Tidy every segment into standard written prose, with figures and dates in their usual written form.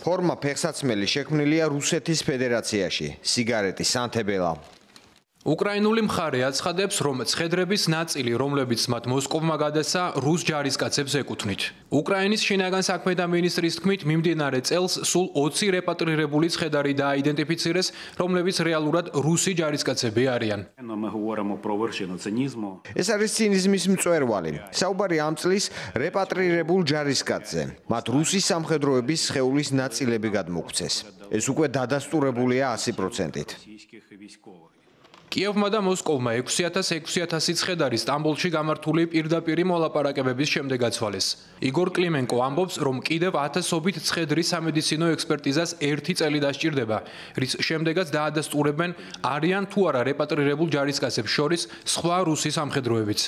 ფორმა ფეხსაცმელი შექმნილია რუსეთის ფედერაციაში, სიგარეტი, სანთებელა. უკრაინული მხარე აცხადებს, რომ ცხედრების ნაწილი, რომლებიც მათ მოსკოვმა გადასცა, რუს ჯარისკაცებს ეკუთვნით. უკრაინის შინაგან საქმეთა მინისტრის თქმით, მიმდინარე წელს სულ 20 რეპატრირებული ცხედარი დააიდენტიფიცირეს, რომლებიც რეალურად რუსი ჯარისკაცები არიან. ეს არის ცინიზმის მწვერვალი. საუბარი ამ წლის რეპატრირებულ ჯარისკაცზე. მათ რუსის სამხედროების სხეულის ნაწილები გადმოგვცეს. ეს უკვე დადასტურებულია 100%-ით. კიევმა და მოსკოვმა 6,000 ცხედარი სტამბოლში გამართული პირდაპირი მოლაპარაკებების შემდეგ აცვალეს. იგორ კლიმენკო ამბობს, რომ კიდევ 1000-ობით ცხედრის სამედიცინო ექსპერტიზას 1 წელი დასჭირდება, რის შემდეგაც დაადასტურებენ, არიან თუ არა რეპატრირებულ ჯარისკაცებს შორის სხვა რუსი სამხედროებიც.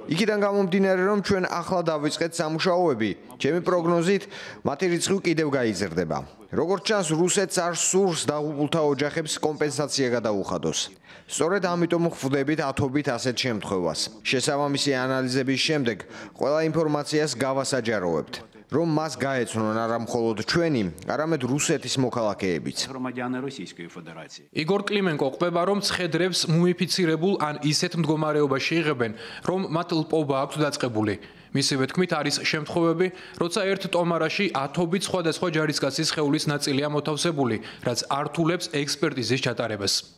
იქიდან გამომდინარე, რომ ჩვენ ახლა დავიწყეთ სამუშაოები, ჩემი პროგნოზით, მათი რიცხვი კიდევ გაიზრდება. როგორც ჩანს, რუსეთს არ სურს დაღუპულთა ოჯახებს კომპენსაცია გადაუხადოს. სწორედ ამიტომ ხვდებით ათობით ასეთ შემთხვევას. შესაბამისი ანალიზების შემდეგ ყველა ინფორმაციას გავასაჯაროვებთ, რომ მას გაეცნონ არა მხოლოდ ჩვენი, არამედ რუსეთის მოქალაქეებიც. იგორ კლიმენკო ყვება, რომ ცხედრებს მუმიფიცირებულ ან ისეთ მდგომარეობაში იღებენ, რომ მათ ლპობა აქვს დაწყებული. მისივე თქმით, არის შემთხვევები, როცა ერთ ტომარაში 1000-ობით სხვადასხვა ჯარისკაცის სხეულის ნაწილია მოთავსებული, რაც ართულებს ექსპერტიზის ჩატარებას.